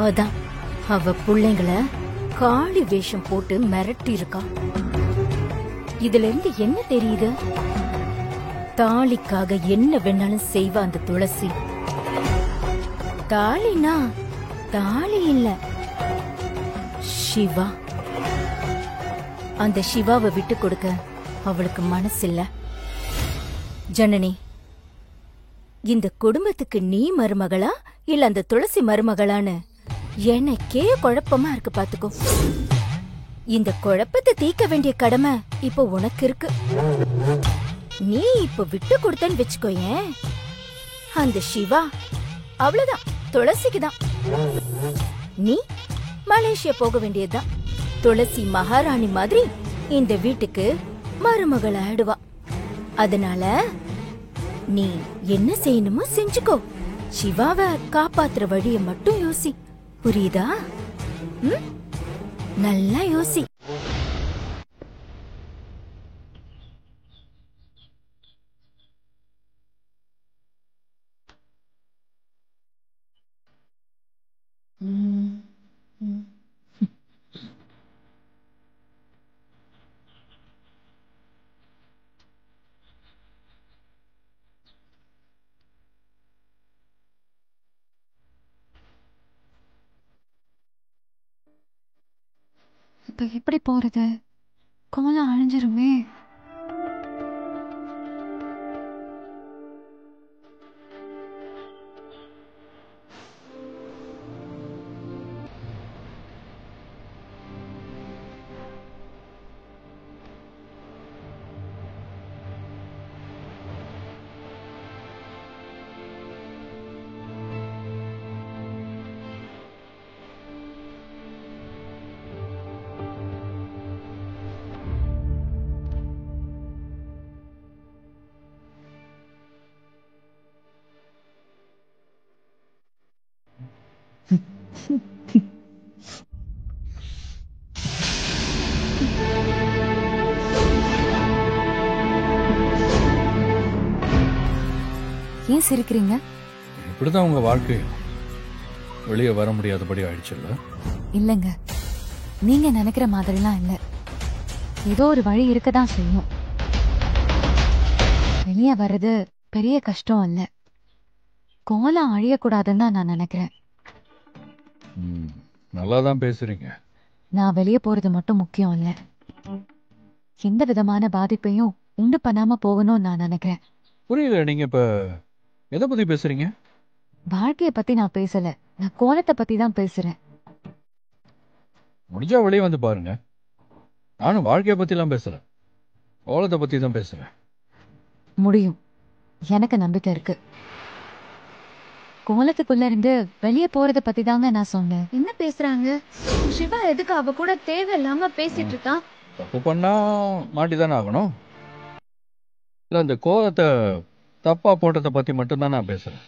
அதான் அவ பிள்ளைங்கள காளி வேஷம் போட்டு மிரட்டி இருக்கா. இதுல இருந்து என்ன தெரியுது? தாலிக்காக என்ன வேணாலும் செய்வா அந்த துளசி. தாலினா தாலி இல்ல, சிவா. அந்த சிவாவை விட்டு கொடுக்க அவளுக்கு மனசில்ல. ஜனனி, இந்த குடும்பத்துக்கு நீ மருமகளா இல்ல அந்த துளசி மருமகளான்னு எனக்கே குழப்பமா இருக்கு. பாத்துக்கோ, இந்த குழப்பத்தை தீர்க்க வேண்டிய கடமை இப்ப உனக்கு இருக்கு. நீ இப்ப விட்டு கொடுத்தன்னு வச்சுக்கோயேன், அந்த சிவா அவ்வளவுதான், துளசிக்குதான். நீ மலேசியா போக வேண்டியதுதான். துளசி மகாராணி மாதிரி இந்த வீட்டுக்கு மருமகள் ஆயிடுவா. அதனால நீ என்ன செய்யணுமோ செஞ்சுக்கோ. சிவாவை காப்பாத்துற வழிய மட்டும் யோசி, புரியுதா? நல்லா யோசி. இப்ப எப்படி போறது? கோலம் அழிஞ்சிருமே. ஏன் சிரிக்கிறீங்க? இப்படிதான் உங்க வாழ்க்கை வெளியே வர முடியாதபடி ஆயிடுச்சுல்ல? இல்லங்க, நீங்க நினைக்கிற மாதிரிலாம் இல்ல. ஏதோ ஒரு வழி இருக்கதான் செய்யும். வெளியே வர்றது பெரிய கஷ்டம் இல்ல. கோலம் அழியக்கூடாதுன்னு தான் நான் நினைக்கிறேன். நல்லாதான் பேசுறீங்க. நான் வெளியே போறது மட்டும் முக்கியம் இல்ல, எந்த விதமான பாதிப்பையும் உண்டு பண்ணாம போகணும்னு நான் நினைக்கிறேன். புரியல, நீங்க இப்ப எதை பத்தி பேசுறீங்க? வாழ்க்கைய பத்தி நான் பேசல, நான் கோலத்தை பத்தி தான் பேசுறேன். முடிஞ்சா வெளியே வந்து பாருங்க. நானும் வாழ்க்கைய பத்தி எல்லாம் பேசல, கோலத்தை பத்தி தான் பேசுறேன். முடியும், எனக்கு நம்பிக்கை இருக்கு. கோலத்துக்குள்ள இருந்து வெளியே போறத பத்தி தாங்க நான் சொன்னேன். என்ன பேசுறாங்க? சிவா எதுக்கு அவ கூட தேவையில்லாம பேசிட்டு இருக்கான்? தப்பு பண்ணா மாட்டிதானே ஆகணும். இல்ல, இந்த கோலத்தை தப்பா போட்டதை பத்தி மட்டும்தான் நான் பேசுறேன்.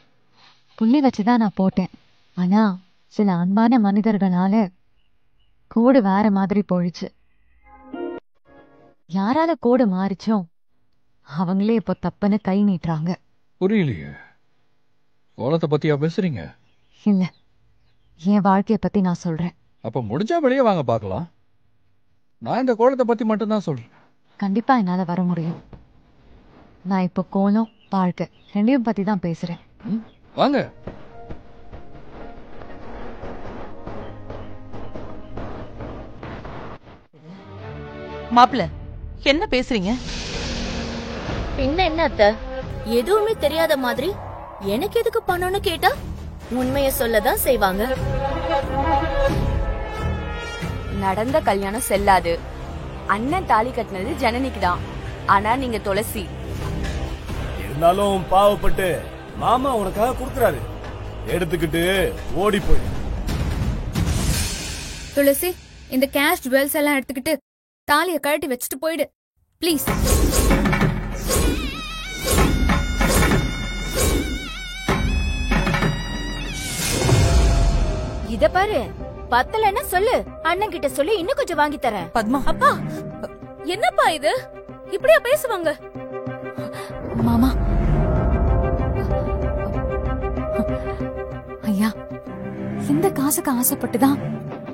புள்ளி வச்சுதான் நான் போட்டேன். ஆனா சில அன்பான மனிதர்களால கோடு வேற மாதிரி போயிடுச்சு. யாரால கோடு மாறிச்சோ அவங்களே இப்போ தப்புன்னு கை நீட்டுறாங்க. புரியலையே, கோலத்தை பத்தியா பேசுறீங்க? இல்ல, என் வாழ்க்கைய பத்தி நான் சொல்றேன். அப்ப முடிஞ்சா வெளியே வாங்க பார்க்கலாம். நான் இந்த கோலத்தை பத்தி மட்டும்தான் சொல்றேன். கண்டிப்பா என்னால வர முடியும். நான் இப்போ கோலம் வாழ்க்கை ரெண்டையும் பத்தி தான் பேசுறேன். வாங்க. மாப்பிள்ள, என்ன பேசுறீங்க? பின்ன என்ன அத்தை, எதுவுமே தெரியாத மாதிரி எனக்கு எதுக்கு பணம்னு கேட்டா உண்மைய சொல்லதான் செய்வாங்க. நடந்த கல்யாணம் செல்லாது. அண்ணன் தாலி கட்டினது ஜனனிக்கு தான். ஆனா நீங்க துளசி. இருந்தாலும் பாவப்பட்டு மாமா உனக்காக கொடுக்குறாரு, எடுத்துக்கிட்டு ஓடி போய். துளசி, இந்த கேஷ் ஜுவல்ஸ் எல்லாம் எடுத்துக்கிட்டு தாலிய கழட்டி வச்சுட்டு போயிடு ப்ளீஸ். இத பாரு, பத்தலன்னா சொல்லு, அண்ணன் கிட்ட சொல்லி இன்னும் கொஞ்சம் வாங்கி தரேன். பத்மா, அப்பா, என்னப்பா இது? இப்படியா பேசுவாங்க? மாமா, ஐயா, இந்த காசுக்கு ஆசைப்பட்டுதான்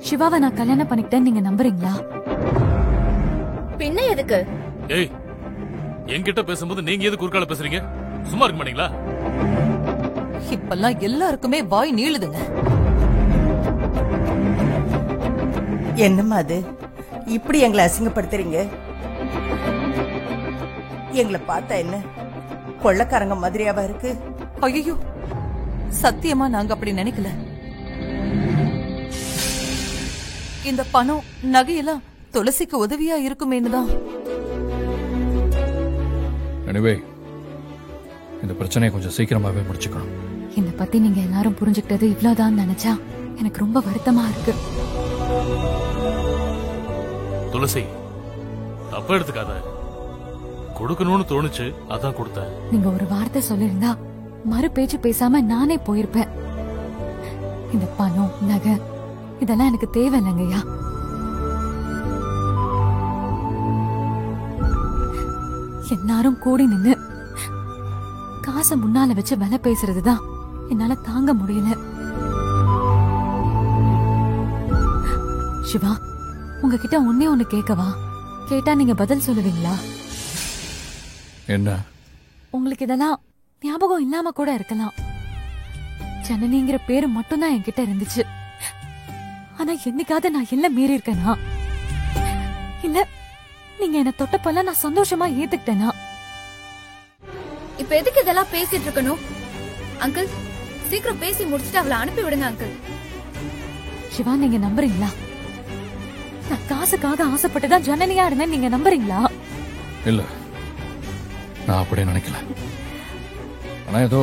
சிவாவை நான் கல்யாணம் பண்ணிக்கிட்டேன்னு நீங்க நம்புறீங்களா? பின்ன எதுக்கு? ஏய், என்கிட்ட பேசும்போது நீங்க எது குறுக்கால பேசுறீங்க? சும்மா இருக்க மாட்டீங்களா? இப்பெல்லாம் எல்லாருக்குமே வாய் நீளுதுங்க. என்னம்மா அது இப்படி எங்களை அசிங்கப்படுத்துறீங்க? எங்களை பார்த்தா என்ன கொள்ளக்காரங்க மாதிரியாவா இருக்கு? ஐயோ, சத்தியமா நாங்க அப்படி நினைக்கல. இந்த பணம் நகையெல்லாம் துளசிக்கு உதவியா இருக்குமேன்னு தான். எனிவே இந்த பிரச்சனையை கொஞ்சம் சீக்கிரமாவே முடிச்சுக்கணும். இந்த பத்தி நீங்க எல்லாரும் புரிஞ்சுக்கிட்டது இவ்வளவுதான் நினைச்சா எனக்கு ரொம்ப வருத்தமா இருக்கு. துளசி, தப்பா எடுத்துக்காத. கொடுக்கணும்னு தோணுச்சு, அதான் கொடுத்தேன். நீங்க ஒரு வார்த்தை சொல்லிருந்தா மறு பேச்சு பேசாம நானே போயிருப்பேன். இந்த பணம் நகை இதெல்லாம் எனக்கு தேவையில்லைங்கய்யா. எல்லாரும் கூடி நின்னு காசை முன்னால வச்சு விலை பேசுறதுதான் என்னால தாங்க முடியல. சிவா, உங்ககிட்ட ஒன்னே ஒண்ணு கேட்கவா? கேட்டா நீங்க பதில் சொல்லுவீங்களா? என்ன? உங்களுக்கு இதெல்லாம் ஞாபகம் இல்லாம கூட இருக்கலாம். ஜனனிங்கிற பேரு மட்டும்தான் என்கிட்ட இருந்துச்சு. ஆனா என்னைக்காவது நான் எல்லாம் மீறி இருக்கேனா? இல்ல நீங்க என்ன தொட்டப்பெல்லாம் நான் சந்தோஷமா ஏத்துக்கிட்டேனா? இப்ப எதுக்கு இதெல்லாம் பேசிட்டு இருக்கணும்? அங்கிள், சீக்கிரம் பேசி முடிச்சுட்டு அவளை அனுப்பி விடுங்க அங்கிள். சிவா, நீங்க நம்புறீங்களா? நான் காசுக்காக ஆசைப்பட்டுதான் ஜனனியா இருந்தேன், நீங்க நம்புறீங்களா? இல்ல, நான் அப்படியே நினைக்கல. ஆனா ஏதோ